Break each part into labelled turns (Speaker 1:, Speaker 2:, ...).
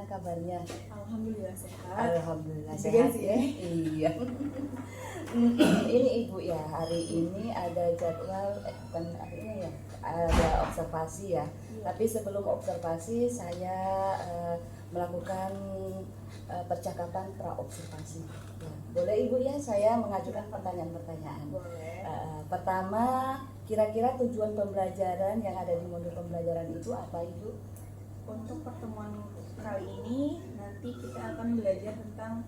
Speaker 1: kabarnya?
Speaker 2: Alhamdulillah sehat.
Speaker 1: Alhamdulillah sehat ya. Iya. Ini Ibu ya, hari ini ada jadwal, bukan hari ini ya, ada observasi ya. Tapi sebelum observasi saya melakukan percakapan pra-observasi. Ya. Boleh Ibu ya, saya mengajukan pertanyaan-pertanyaan.
Speaker 2: Boleh.
Speaker 1: Pertama, kira-kira tujuan pembelajaran yang ada di modul pembelajaran itu apa Ibu?
Speaker 2: Untuk pertemuan kali ini nanti kita akan belajar tentang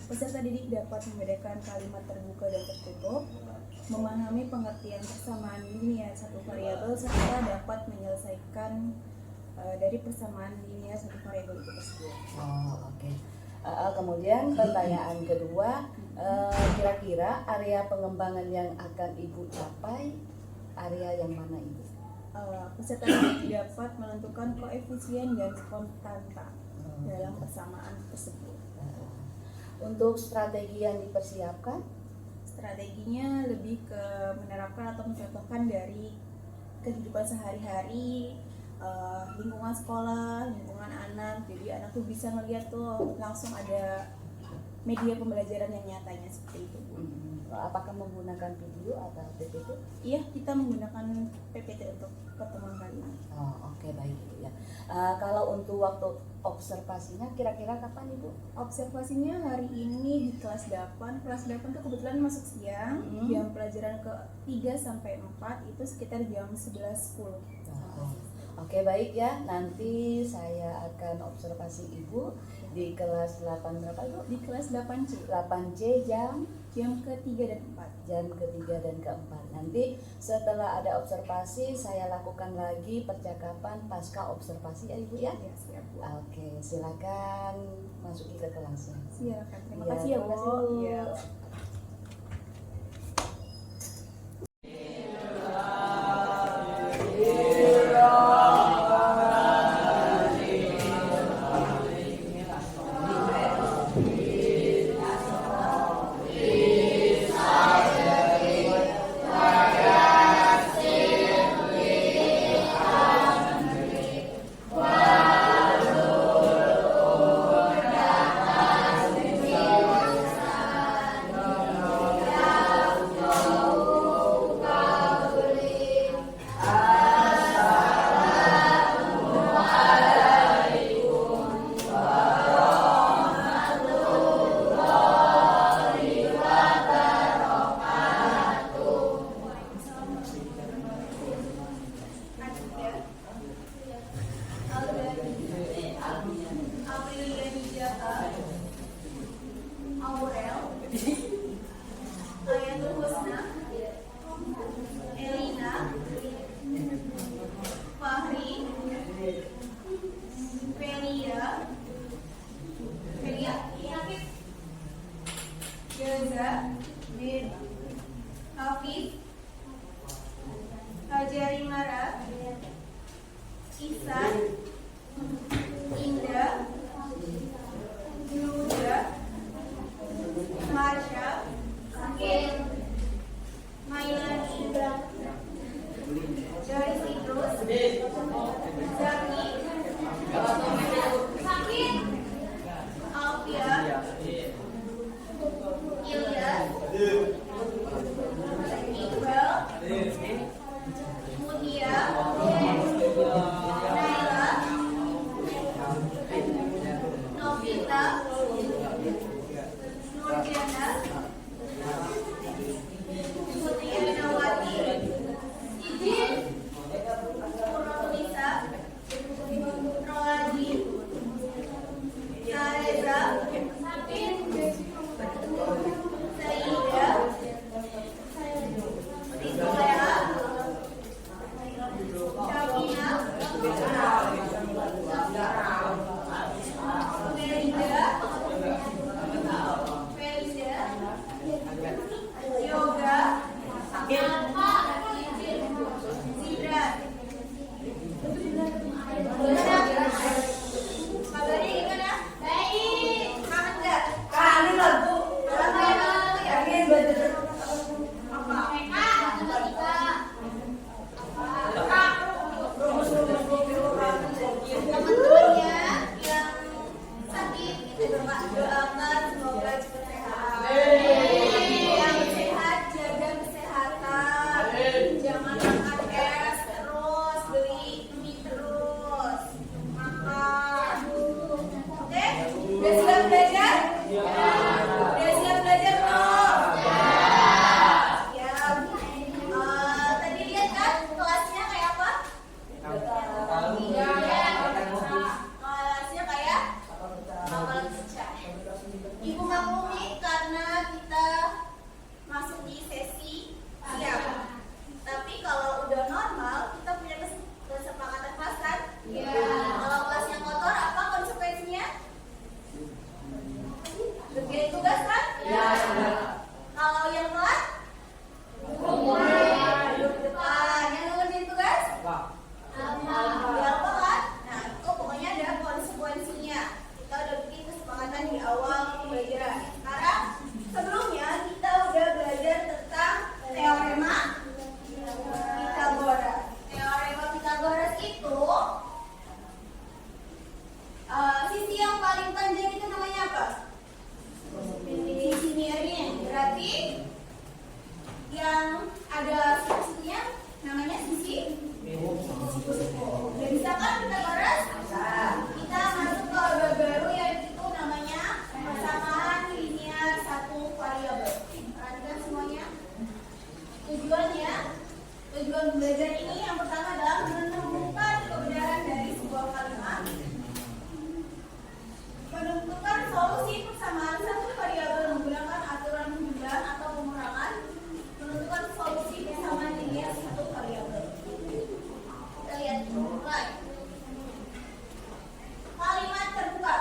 Speaker 2: peserta didik dapat membedakan kalimat terbuka dan tertutup, memahami pengertian persamaan linear satu variabel serta dapat menyelesaikan dari persamaan linear satu variabel itu tersebut.
Speaker 1: Oke. Kemudian pertanyaan kedua, kira-kira area pengembangan yang akan Ibu capai area yang mana Ibu?
Speaker 2: Peserta didik dapat menentukan koefisien dan konstanta dalam persamaan tersebut.
Speaker 1: Untuk strategi yang dipersiapkan?
Speaker 2: Strateginya lebih ke menerapkan atau mencontohkan dari kehidupan sehari-hari, lingkungan sekolah, lingkungan anak. Jadi anak tuh bisa ngeliat tuh langsung ada media pembelajaran yang nyatanya seperti itu.
Speaker 1: Apakah menggunakan video atau PPT?
Speaker 2: Iya, kita menggunakan PPT untuk pertemuan kali ini.
Speaker 1: Oke, baik Ibu ya. Kalau untuk waktu observasinya kira-kira kapan Ibu?
Speaker 2: Observasinya hari ini di kelas 8. Kelas 8 tuh kebetulan masuk siang. Jam pelajaran ke 3 sampai 4 itu sekitar jam 11.10.
Speaker 1: Oke, baik ya. Nanti saya akan observasi Ibu di kelas 8 berapa Ibu?
Speaker 2: Di kelas 8C.
Speaker 1: 8C jam
Speaker 2: ke-3 dan 4.
Speaker 1: Jam ke-3 dan ke-4. Nanti setelah ada observasi saya lakukan lagi percakapan pasca observasi ya Ibu ya?
Speaker 2: Ya, siap Bu.
Speaker 1: Oke, silakan masuki ke kelasnya.
Speaker 2: Silakan. Terima
Speaker 1: Ya,
Speaker 2: kasih ya
Speaker 1: terima
Speaker 2: Bu.
Speaker 1: kasih, Bu.
Speaker 2: Ya. Hafiz, Hajarimara, Ihsan, Indah, Yuda, Marsha, Mailani, Joyce Idrus, Zaki, Alfia, Ilyas, doakan semoga cepat sehat. Yang sehat jaga kesehatan. Jangan makan es terus, beli mie terus. Makan. Oke? Udah siap belajar? Udah siap belajar belum? Ya. Tadi lihat kan kelasnya kayak apa? Kelasnya kayak hafalan pecah. Ibu maklumi karena kita masuk di sesi siap. Tapi kalau udah normal, kita punya kesepakatan kelas kan? Kalau kelasnya kotor, apa konsekuensinya? Kerjain tugas kan? Kalau yang telat? Duduk depan. Yang ngerjain tugas? Biar apa kan? Nah, itu pokoknya ada konsekuensinya. Kita udah bikin kesepakatan di awal pembelajaran. Sekarang sebelumnya kita udah belajar tentang teorema Pythagoras. Teorema Pythagoras itu sisi yang paling panjang itu namanya apa? Sisi miringnya. Berarti yang ada sisinya namanya sisi. Dan bisa kan Pythagoras? Kita masuk ke algebra baru yaitu namanya persamaan linear satu variabel. Perhatikan semuanya. Tujuan belajar ini yang pertama adalah menemukan kebenaran dari sebuah kalimat, menentukan solusi persamaan satu variabel menggunakan aturan penjumlahan atau pengurangan, menentukan solusi persamaan linear satu variabel. Kita lihat mulai. Kalimat terbuka.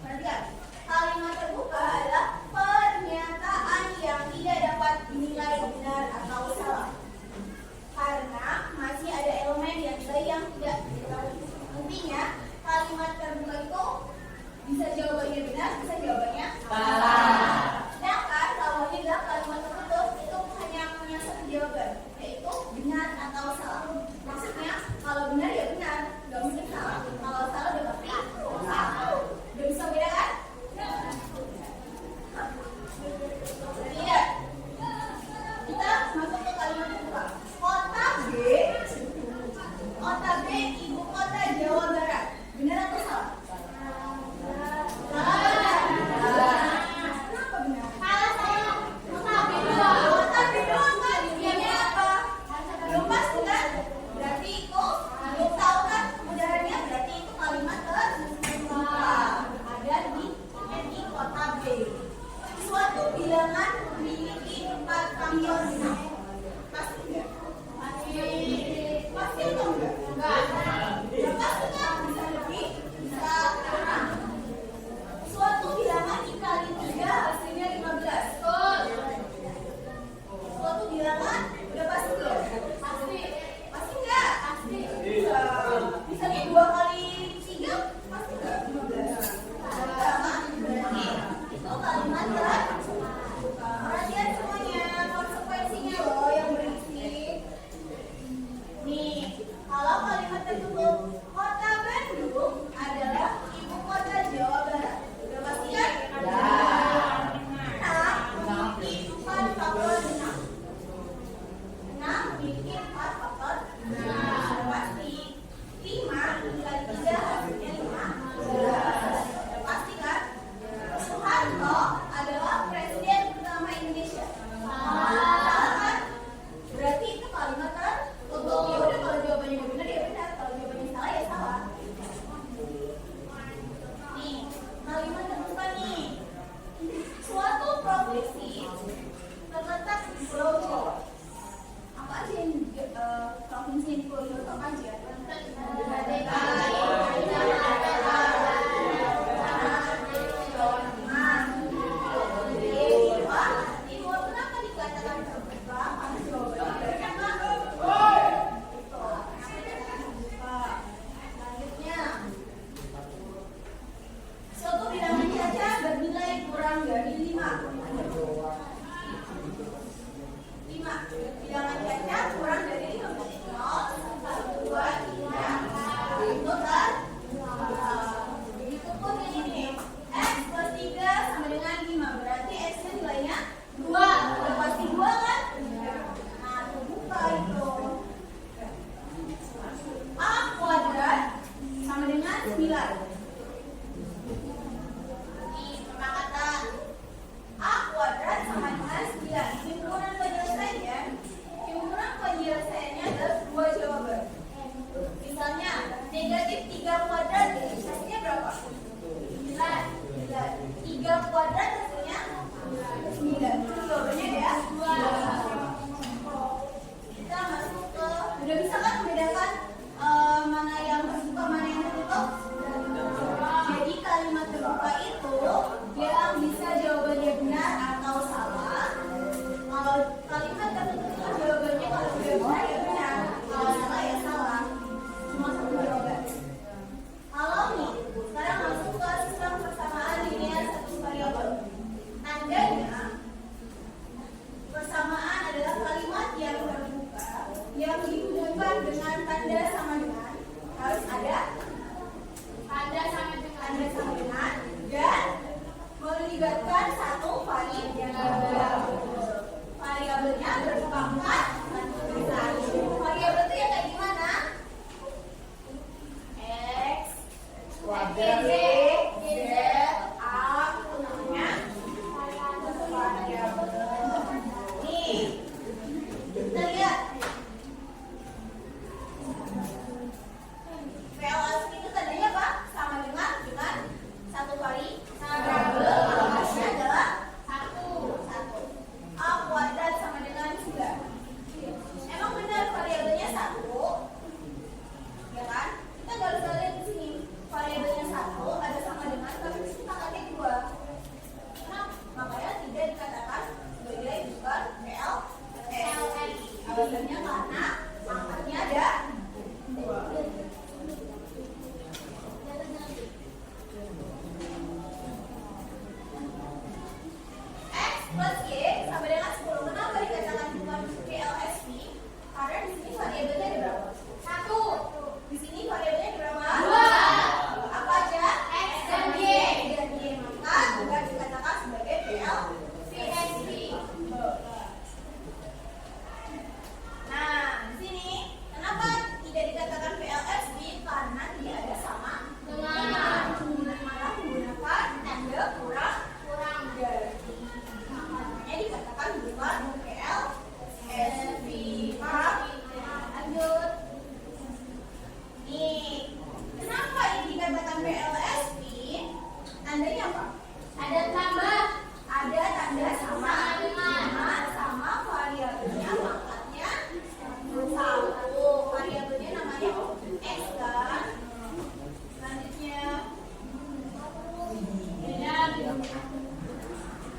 Speaker 2: Perhatikan. Kalimat terbuka adalah pernyataan yang tidak dapat dinilai benar atau salah. Karena masih ada elemen yang tidak diketahui. Intinya, kalimat terbuka itu bisa jawabannya benar, bisa jawabannya salah. Sedangkan kalau ini adalah kalimat tertutup, itu hanya punya satu jawaban, yaitu benar atau salah. Maksudnya, kalau benar ya benar, nggak mungkin salah. Kalau salah udah pasti salah. Udah bisa bedakan? Lihat, kita masuk ke kalimat terbuka. Kota B ibu kota Jawa Barat. Benar atau salah? Kenapa benar? Kota B doang kan? Diamnya apa? Belum pasti kan? Berarti itu belum tahu kan kebenarannya. Berarti itu kalimat terbuka. Ada di kota B. Suatu bilangan memiliki 4 faktor genap. Pasti enggak? Pasti atau enggak? Enggak. Pasti kan? Bisa lebih, bisa kurang. Suatu bilangan dikali 3 hasilnya 15. Suatu bilangan udah pasti belum? Pasti. Pasti enggak? Pasti. Bisa. Misalnya 2 kali 3 pasti enggak? 15. Sama. Berarti itu kalimat terbuka. Perhatian semuanya. Konsekuensi kuadrat hasilnya 9. Jawabannya ada 2. Kita masuk ke, udah bisa kan membedakan mana yang terbuka mana yang tertutup? Jadi kalimat terbuka itu yang bisa jawabannya benar atau salah. Kalau kalimat tertutup itu jawabannya kalau udah benar ya benar, kalau salah ya salah. Cuma satu jawaban. Kalau nih, sekarang masuk ke sistem persamaan linear satu variabel. Tandanya persamaan adalah kalimat yang terbuka yang dihubungkan dengan tanda sama dengan, harus ada tanda sama dengan dan melibatkan satu variabel. Variabelnya berpangkat 1. Variabel itu yang kayak gimana? X, Y, Z, A, itu namanya variabel. Nih, kita lihat PLSP itu tandanya apa? Sama dengan satu variabel, angkanya adalah 1. A kuadrat sama dengan 9. Emang benar variabelnya 1? Ya kan? Kita nggak bisa lihat di sini variabelnya 1 ada sama dengan, tapi di sini pangkatnya 2. Nah, makanya tidak dikatakan sebagai bukan PLSP. Alasannya karena angkanya ada 2. X plus Y sama dengan 10. Kenapa dikatakan bukan PLSP? Karena di sini variabelnya ada berapa? 1. Di sini variabelnya ada berapa? 2. Apa aja? X dan Y. Maka bukan dikatakan sebagai PLSP. Nah, di sini kenapa tidak dikatakan PLSP? Karena tidak ada sama dengan, malah menggunakan tanda kurang dari. Makanya dikatakan bukan PLSP. Paham? Lanjut. Nih, kenapa ini dikatakan PLSP? Tandanya apa? Ada tambah, ada tanda sama sama variabelnya, pangkatnya 1. Variabelnya namanya X kan. Selanjutnya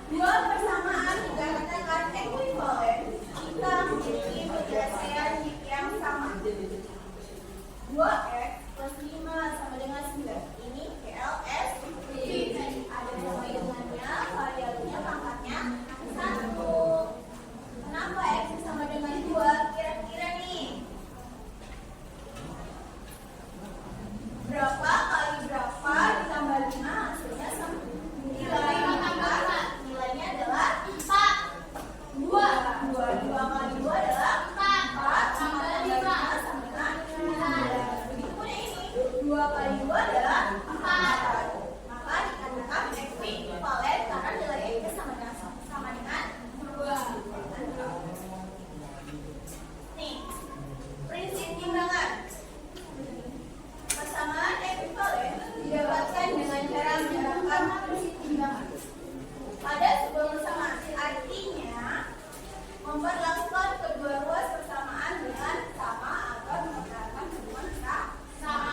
Speaker 2: dua persamaan dikatakan ekuivalen jika memiliki penyelesaian yang sama. 2x plus 5 sama dengan 9. Ini PLSP. Ada sama dengannya, variabelnya pangkatnya 1. Kenapa x sama dengan 2? Kira-kira nih, berapa kali berapa ditambah 5 hasilnya 9. Nilainya adalah 4. 2 kali 2 adalah 4 sama dengan 5 sama dengan 9. Begitu pun yang ini, 2 kali 2 adalah 4. Maka dikatakan ekuivalen karena nilainya itu sama dengan 2. Nih, prinsip timbangan. Persamaan ekuivalen didapatkan dengan cara menerapkan prinsip timbangan pada sebuah persamaan. Artinya memperlakukan kedua ruas persamaan dengan sama agar menggunakan hubungan sama.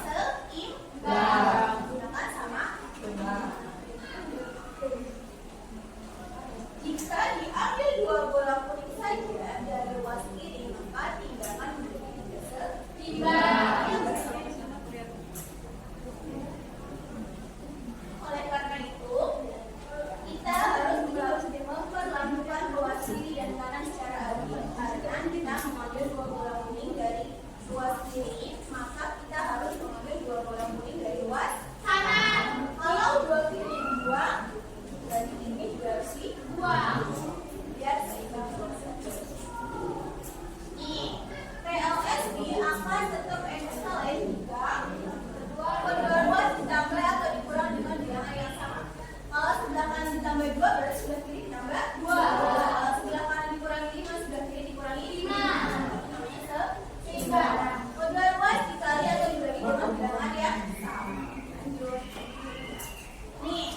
Speaker 2: Seimbang. Menggunakan sama. Jika diambil 2 bola kuning saja dari ruas kiri, maka timbangan menjadi tidak seimbang. Oleh karena itu, kita harus memperlakukan ruas kiri dan kanan secara adil. Karena kita mengambil 2 bola kuning dari ruas kiri, maka kita harus mengambil 2 bola kuning dari ruas kanan. Kalau 2 kiri dibuang, berarti ini juga harus dibuang. Biar seimbang ruasnya. Ini PLSP akan tetap ekuivalen jika kedua ruas ditambah atau dikurang dengan bilangan yang sama. Kalau sebelah kanan ditambah 2 berarti sebelah kiri ditambah 2. Kalau sebelah kanan dikurangi 5, sebelah kiri dikurangi 5. Namanya seimbang. Kedua ruas dikali atau dibagi dengan bilangan yang sama. Lanjut. Nih,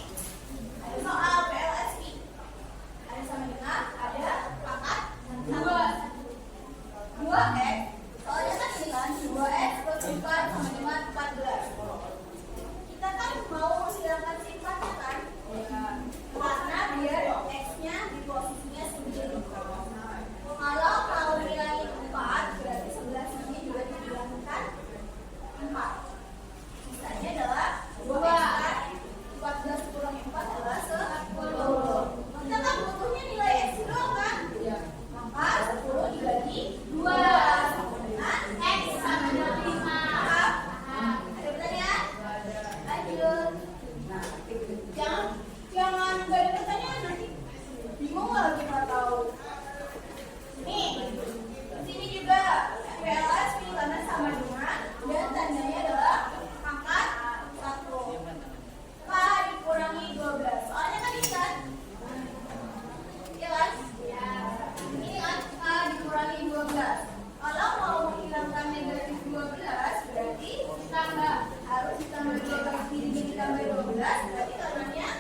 Speaker 2: nggak ada pertanyaan nanti bingung lagi nggak tahu. Nih, di sini juga PLS pilihannya sama dengan dan tandanya adalah pangkat 1. K dikurangi 12. Soalnya kan ini kan? Iya kan? Ini kan K dikurangi 12. Kalau mau menghilangkan negatif 12 berarti ditambah, harus ditambah 12 ini ditambah 12 berarti karenanya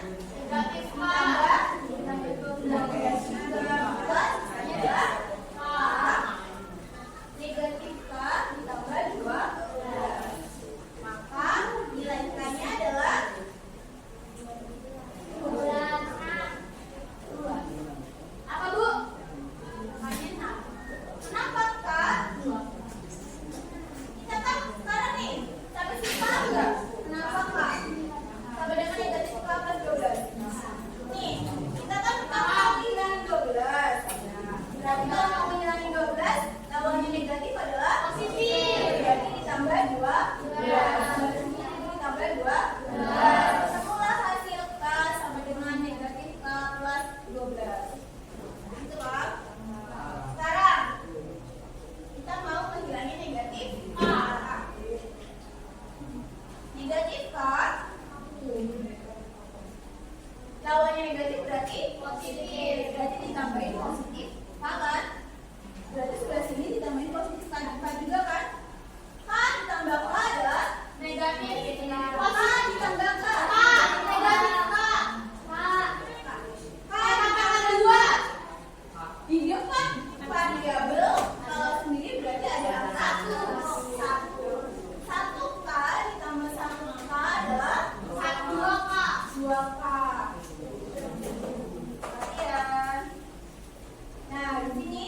Speaker 2: negatif K ditambah 12 misalnya adalah K negatif K ditambah 12, maka nilai K-nya adalah 12. Apa Bu? Makanya 6. Kenapa K? Kita kan sekarang nih sampai sisa enggak? Kenapa K? Sama dengan negatif K plus 12. Nih, kita kan mau ngilangin 12. Berarti kalau mau ngilangin 12, lawannya negatif adalah positif. Berarti ditambah 12. Ditambah 12. Ketemulah hasil K sama dengan negatif K plus 12. Gitu kan? Sekarang kita mau menghilangin negatif K. Negatif K lawannya negatif berarti positif. Berarti ditambahin positif K kan? Berarti sebelah sini ditambahin positif K juga kan? K ditambah K adalah negatif. K ditambah K negatif K. K ditambah 2. Di depan variabel kalau sendiri berarti ada angka 1. 1K ditambah 1K adalah 2K. 2K. Perhatian. Nah, di sini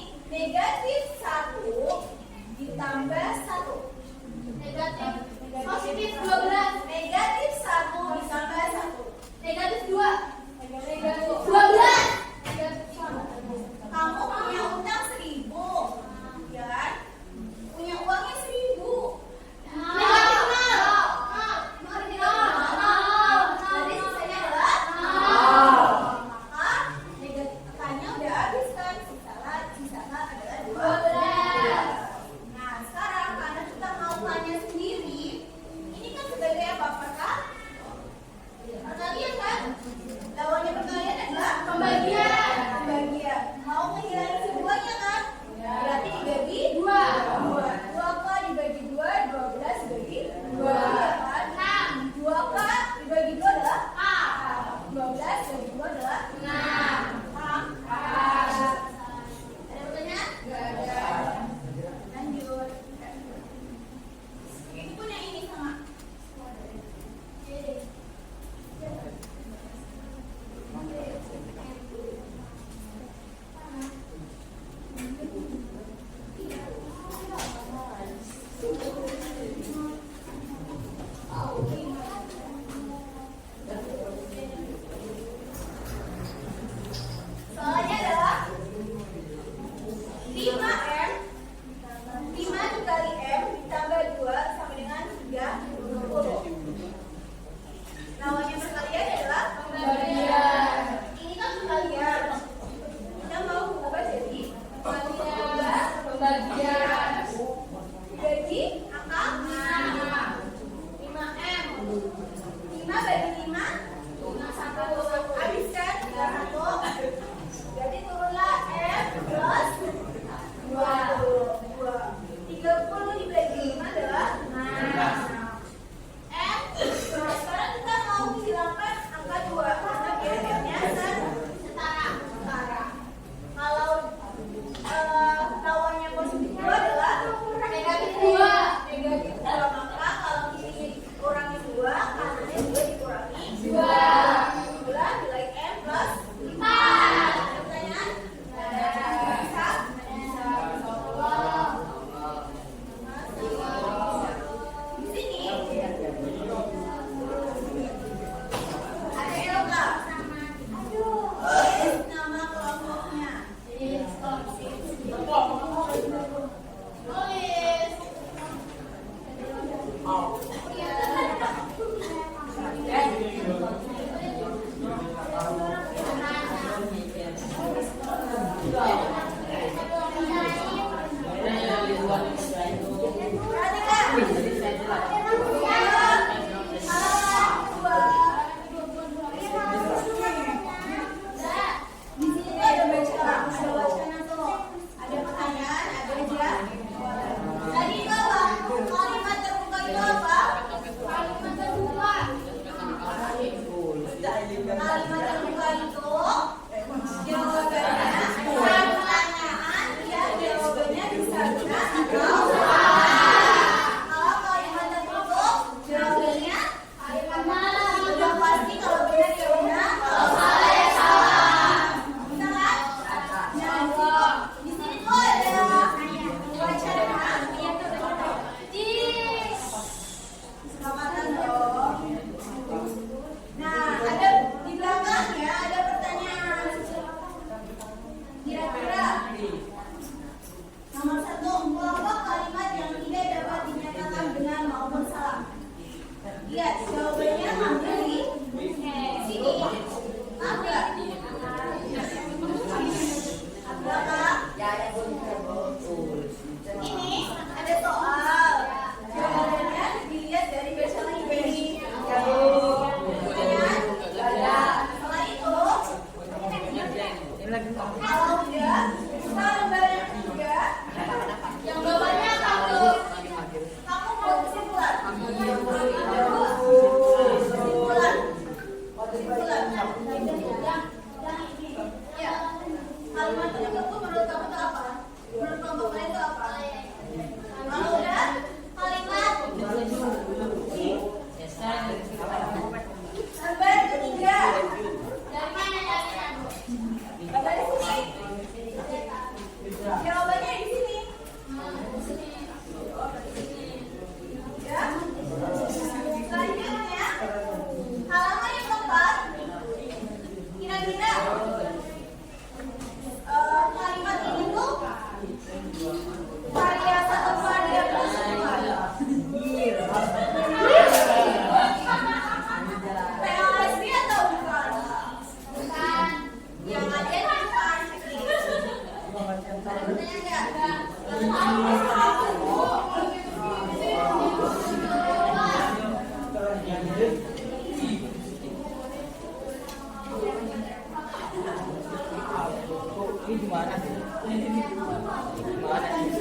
Speaker 3: gimana sih? Gimana sih?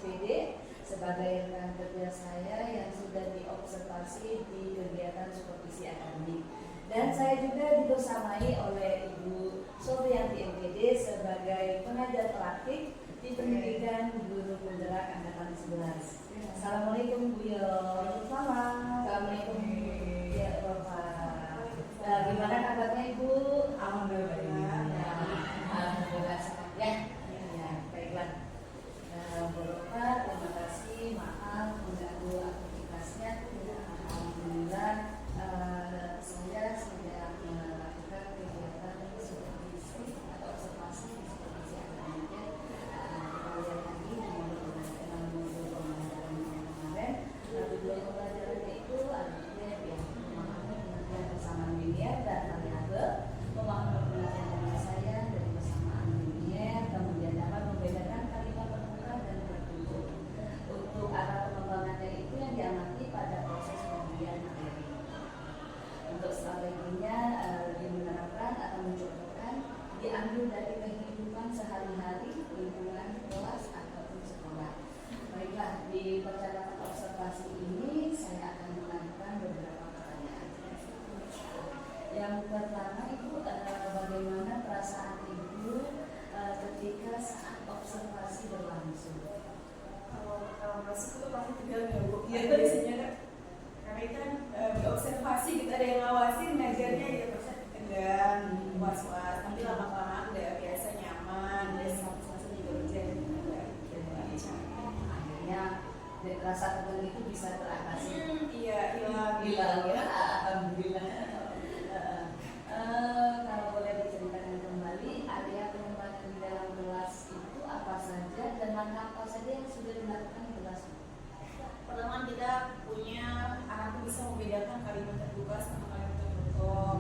Speaker 1: SPD sebagai rekan kerja saya yang sudah diobservasi di kegiatan supervisi akademik. Dan saya juga dibersamai oleh Ibu Sofianti MPD sebagai pengajar praktik di pendidikan guru penggerak angkatan 11. Assalamualaikum Bu Yo. Assalamualaikum ya Bapak. Gimana kabarnya Ibu?
Speaker 3: Alhamdulillah.
Speaker 1: Alhamdulillah sehat ya. Ya, baiklah. Bapak, terima kasih. Maaf mengganggu aktivitasnya. Alhamdulillah saya sudah melakukan kegiatan supervisi atau observasi di supervisi akademiknya. Kita lihat lagi di modul pembelajaran kemarin. Tujuan pembelajarannya itu artinya ya memahami pengertian persamaan linear dan variabel, memahami pengertian penyelesaian dari persamaan linear, kemudian dapat membedakan kalimat terbuka dan tertutup. Untuk arah pengembangannya itu yang diamati pada proses pemberian materi. Untuk strateginya lebih menerapkan atau mencontohkan diambil dari kehidupan sehari-hari, lingkungan kelas ataupun sekolah. Baiklah, di percakapan observasi ini saya akan mengajukan beberapa pertanyaan. Yang pertama itu bagaimana perasaan Ibu ketika saat observasi berlangsung?
Speaker 2: Kalau masuk itu pasti tegang ya Bu. Iya biasanya kan. Karena itu kan diobservasi kita ada yang ngawasin ngajarnya ya terus tegang, was-was. Tapi lama-kelamaan udah biasa nyaman, udah sama-sama juga berjalan dengan baik.
Speaker 1: Akhirnya rasa tegang itu bisa teratasi.
Speaker 2: Iya, hilang.
Speaker 1: Ya, alhamdulillah. Kalau boleh diceritakan kembali, area pengembangan di dalam kelas itu apa saja dan langkah apa saja yang sudah dilakukan di kelas?
Speaker 2: Pertama kita punya anak bisa membedakan kalimat terbuka sama kalimat tertutup.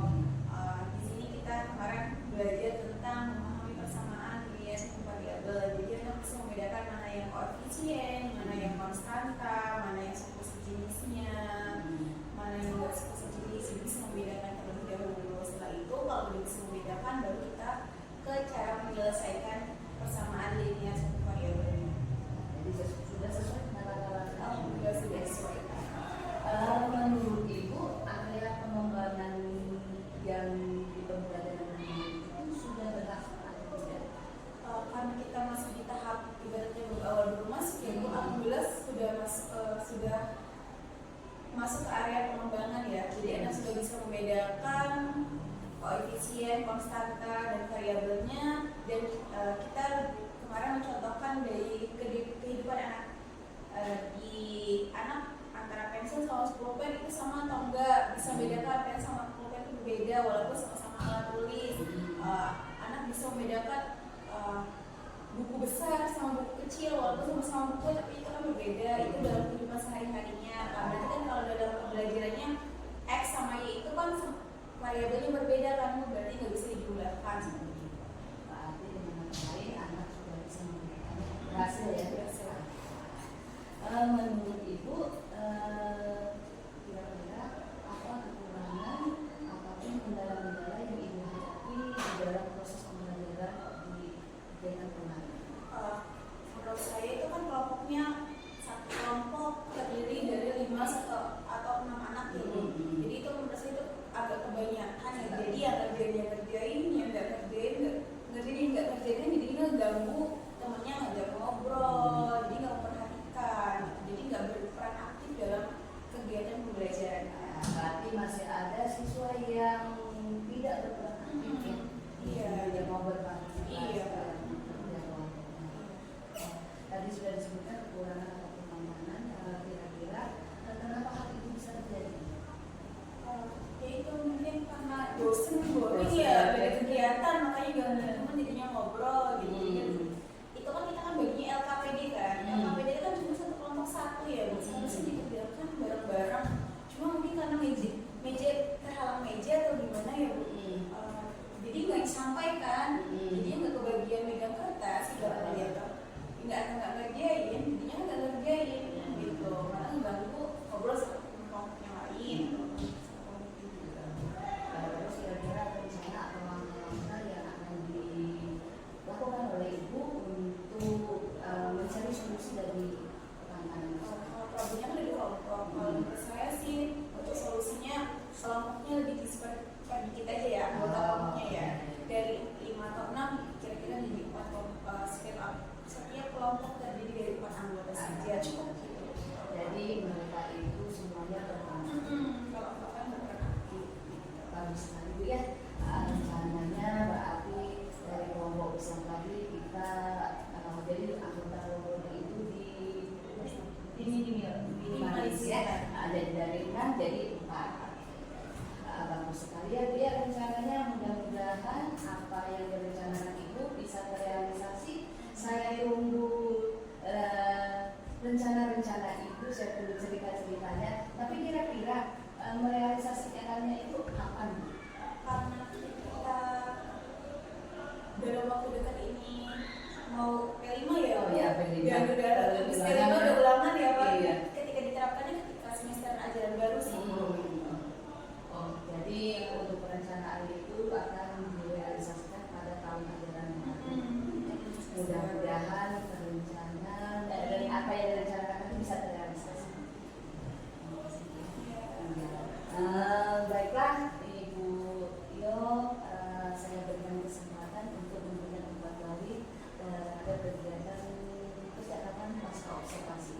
Speaker 2: Di sini kita kemarin belajar tentang memahami persamaan linear dan variabel. Jadi anak bisa membedakan mana yang koefisien, mana yang konstanta, mana yang sejenisnya, mana yang enggak sejenis. Bisa membedakan terlebih dahulu. Setelah itu kalau udah bisa membedakan baru kita ke cara menyelesaikan persamaan linear dan variabel.
Speaker 1: Jadi sudah sesuai dengan rata-rata.
Speaker 2: Sudah sesuai.
Speaker 1: Menurut Ibu, area pengembangan yang di pembelajaran itu sudah berhasil atau tidak?
Speaker 2: Karena kita masih di tahap ibaratnya awal baru masuk ya Bu, alhamdulillah sudah masuk ke area pengembangan ya. Jadi anak sudah bisa membedakan koefisien, konstanta dan variabelnya, dan kita kemarin mencontohkan dari kehidupan anak di anak antara pensil sama pulpen itu sama atau enggak, bisa bedakan pensil sama pulpen itu berbeda walaupun sama-sama alat tulis. Anak bisa membedakan buku besar sama buku kecil walaupun sama-sama buku tapi itu kan berbeda. Itu dalam kehidupan sehari-harinya. Berarti kan kalau dalam pembelajarannya X sama Y itu kan variabelnya berbeda kan, berarti nggak bisa dijumlahkan seperti itu.
Speaker 1: Berarti dengan kata lain anak sudah bisa membedakan berhasil ya. Menurut Ibu, kira-kira apa kekurangan ataupun kendala-kendala yang Ibu hadapi di dalam proses pembelajaran di kegiatan kemarin?
Speaker 2: Menurut saya itu kan kelompoknya satu kelompok terdiri dari 5 atau 6 anak ya Bu. Jadi itu menurut saya itu agak kebanyakan ya. Jadi yang ngerjain, yang nggak ngerjain, jadi ngeganggu temennya ngajak ngobrol. Ya, udah
Speaker 1: lebih
Speaker 2: istilahnya
Speaker 1: banyak.
Speaker 2: udah ulangan ya Pak.
Speaker 1: Iya.
Speaker 2: Ketika diterapkannya ketika semester ajaran baru sih.
Speaker 1: Oh, jadi untuk perencanaan itu akan direalisasikan pada tahun ajaran yang baru. Mudah-mudahan perencanaan dan apa yang direncanakan itu bisa terrealisasi. Baiklah Ibu Yo, saya berikan kesempatan untuk memberikan tempat lagi terhadap kegiatan percakapan pasca observasi.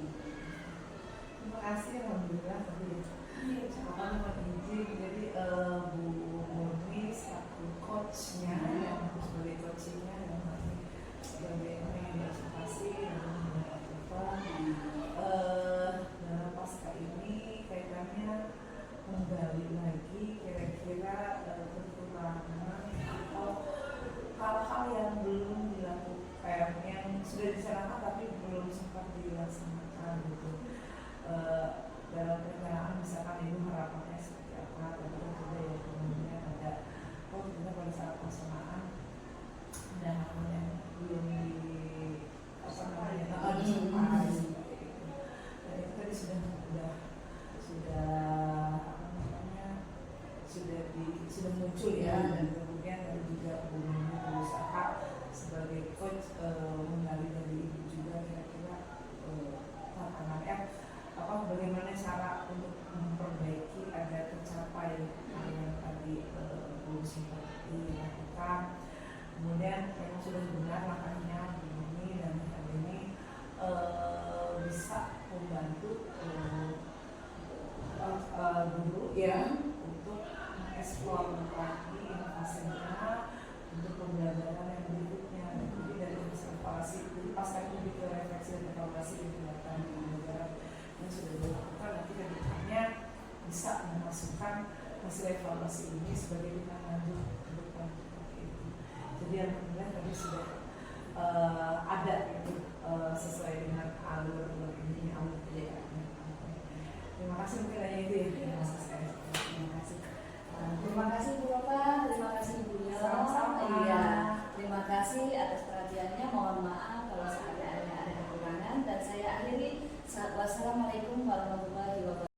Speaker 3: Terima kasih, alhamdulillah tadi cakapan dapat izin. Jadi Bu Murni selaku coachnya yang sebagai coachingnya dan nanti sebagai orang yang berobservasi dan dalam pasca ini kaitannya menggali lagi kira-kira kekurangan atau hal-hal yang belum dilakukan, yang sudah dilaksanakan tapi belum sempat dilaksanakan gitu. Dalam perencanaan misalkan ibu harapannya seperti apa, tapi tentunya ya kemudian ada kita pada saat pelaksanaan ada hal yang belum disampai seperti itu. Dan itu tadi sudah muncul ya, dan kemudian juga Bu Mimi berusaha sebagai coach menggali dari ibu juga kira-kira tantangannya bagaimana cara untuk memperbaiki agar tercapai hal yang tadi belum sempat dilakukan. Kemudian yang sudah benar langkahnya begini dan hal ini bisa membantu guru ya untuk mengeksplor lagi inovasinya untuk pembelajaran yang berikutnya. Jadi dari observasi, jadi pasca itu lebih ke refleksi dan evaluasi kegiatan pembelajaran yang sudah dilakukan, nanti ke depannya bisa memasukkan hasil evaluasi ini sebagai tindak lanjut ke depan seperti itu. Jadi alhamdulillah tadi sudah ada gitu sesuai dengan alur ini alur kegiatannya. Terima kasih, mungkin hanya itu ya. Terima kasih.
Speaker 1: Terima kasih Bu Bapak, terima kasih Bu Yo.
Speaker 3: Sama-sama.
Speaker 1: Iya, terima kasih atas perhatiannya. Mohon maaf kalau seandainya ada kekurangan, dan saya akhiri. Wassalamualaikum warahmatullahi wabarakatuh.